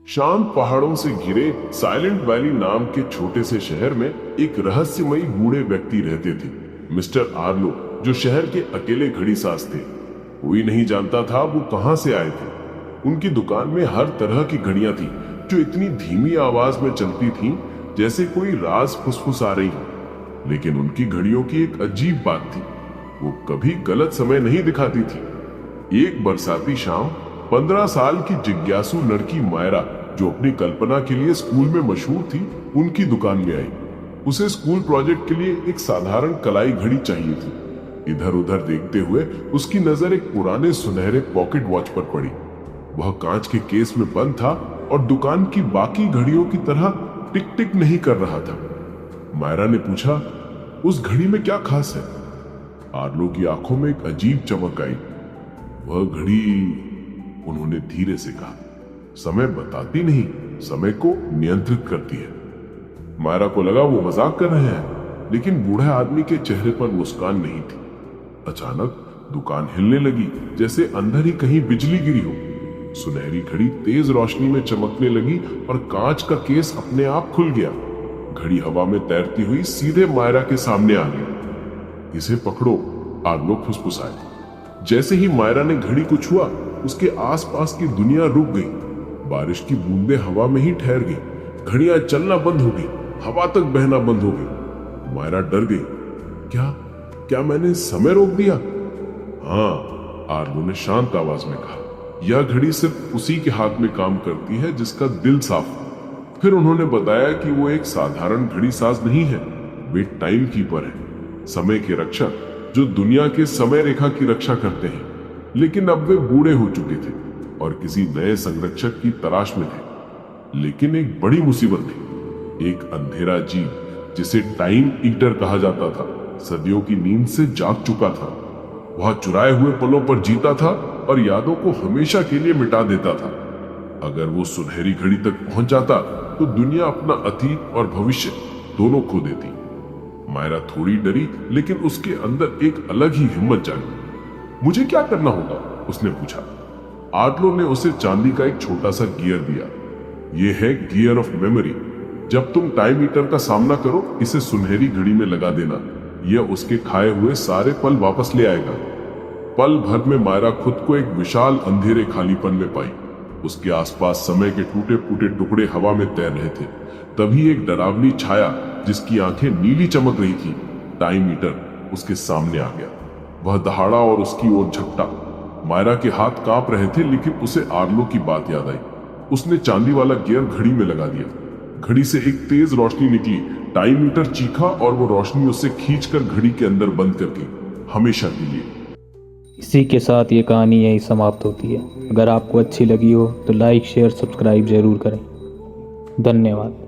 शांत पहाड़ों से घिरे साइलेंट वैली नाम के छोटे से शहर में एक रहस्यमयी बूढ़े व्यक्ति रहते थे, मिस्टर आर्लो, जो शहर के अकेले घड़ीसाज थे। कोई नहीं जानता था वो कहां से आए थे। उनकी दुकान में हर तरह की घड़ियां थी, जो इतनी धीमी आवाज में चलती थीं जैसे कोई राज फुसफुस आ रही हो। लेकिन उनकी घड़ियों की एक अजीब बात थी, वो कभी गलत समय नहीं दिखाती थी। एक बरसाती शाम 15 साल की जिज्ञासु लड़की मायरा, जो अपनी कल्पना के लिए स्कूल में मशहूर थी, उनकी दुकान में आई। उसे स्कूल प्रोजेक्ट के लिए एक साधारण कलाई घड़ी चाहिए थी। इधर उधर देखते हुए उसकी नजर एक पुराने सुनहरे पॉकेट वॉच पर पड़ी। वह कांच के केस में बंद था और दुकान की बाकी घड़ियों की तरह टिक टिक नहीं कर रहा था। मायरा ने पूछा, उस घड़ी में क्या खास है? आर्लो की आंखों में एक अजीब चमक आई। वह घड़ी, उन्होंने धीरे से कहा, समय बताती नहीं, समय को नियंत्रित करती है। मायरा को लगा वो मजाक कर रहे हैं, लेकिन बूढ़े आदमी के चेहरे पर मुस्कान नहीं थी। अचानक दुकान हिलने लगी, जैसे अंदर ही कहीं बिजली गिरी हो। सुनहरी घड़ी तेज रोशनी में चमकने लगी और कांच का केस अपने आप खुल गया। घड़ी हवा में तैरती हुई सीधे मायरा के सामने आ गई। इसे पकड़ो, आर्लो फुसफुसाए। जैसे ही मायरा ने घड़ी को छुआ, उसके आसपास की दुनिया रुक गई। बारिश की बूंदें हवा में ही ठहर गई। घड़ियां चलना बंद हो गई, हवा तक बहना बंद हो गई। मायरा डर गई। क्या मैंने समय रोक दिया? हाँ, आर्लो ने शांत आवाज में कहा, यह घड़ी सिर्फ उसी के हाथ में काम करती है जिसका दिल साफ हो। फिर उन्होंने बताया कि वो एक साधारण घड़ी साज नहीं है, वे टाइम कीपर है, समय के रक्षक, जो दुनिया के समय रेखा की रक्षा करते हैं। लेकिन अब वे बूढ़े हो चुके थे और किसी नए संरक्षक की तलाश में थे। लेकिन एक बड़ी मुसीबत थी। एक अंधेरा जीव, जिसे टाइम ईटर कहा जाता था, सदियों की नींद से जाग चुका था। वह चुराए हुए पलों पर जीता था और यादों को हमेशा के लिए मिटा देता था। अगर वो सुनहरी घड़ी तक पहुंच जाता तो दुनिया अपना अतीत और भविष्य दोनों खो देती। मायरा थोड़ी डरी, लेकिन उसके अंदर एक अलग ही हिम्मत जागी। मुझे क्या करना होगा? उसने पूछा। आर्लो ने उसे चांदी का एक छोटा सा गियर दिया। यह है गियर ऑफ मेमोरी। जब तुम टाइम ईटर का सामना करो, इसे सुनहरी घड़ी में लगा देना। यह उसके खाए हुए सारे पल वापस ले आएगा। पल भर में मायरा खुद को एक विशाल अंधेरे खालीपन में पाई। उसके आसपास समय के टूटे फूटे टुकड़े हवा में तैर रहे थे। तभी एक डरावनी छाया, जिसकी आंखें नीली चमक रही थी, टाइम ईटर, उसके सामने आ गया। वह दहाड़ा और उसकी ओर झपटा। मायरा के हाथ कांप रहे थे, लेकिन उसे आर्लो की बात याद आई। उसने चांदी वाला गियर घड़ी में लगा दिया। घड़ी से एक तेज रोशनी निकली। टाइम मीटर चीखा और वो रोशनी उसे खींचकर घड़ी के अंदर बंद कर दी, हमेशा के लिए। इसी के साथ ये कहानी यहीं समाप्त होती है। अगर आपको अच्छी लगी हो तो लाइक, शेयर, सब्सक्राइब जरूर करें। धन्यवाद।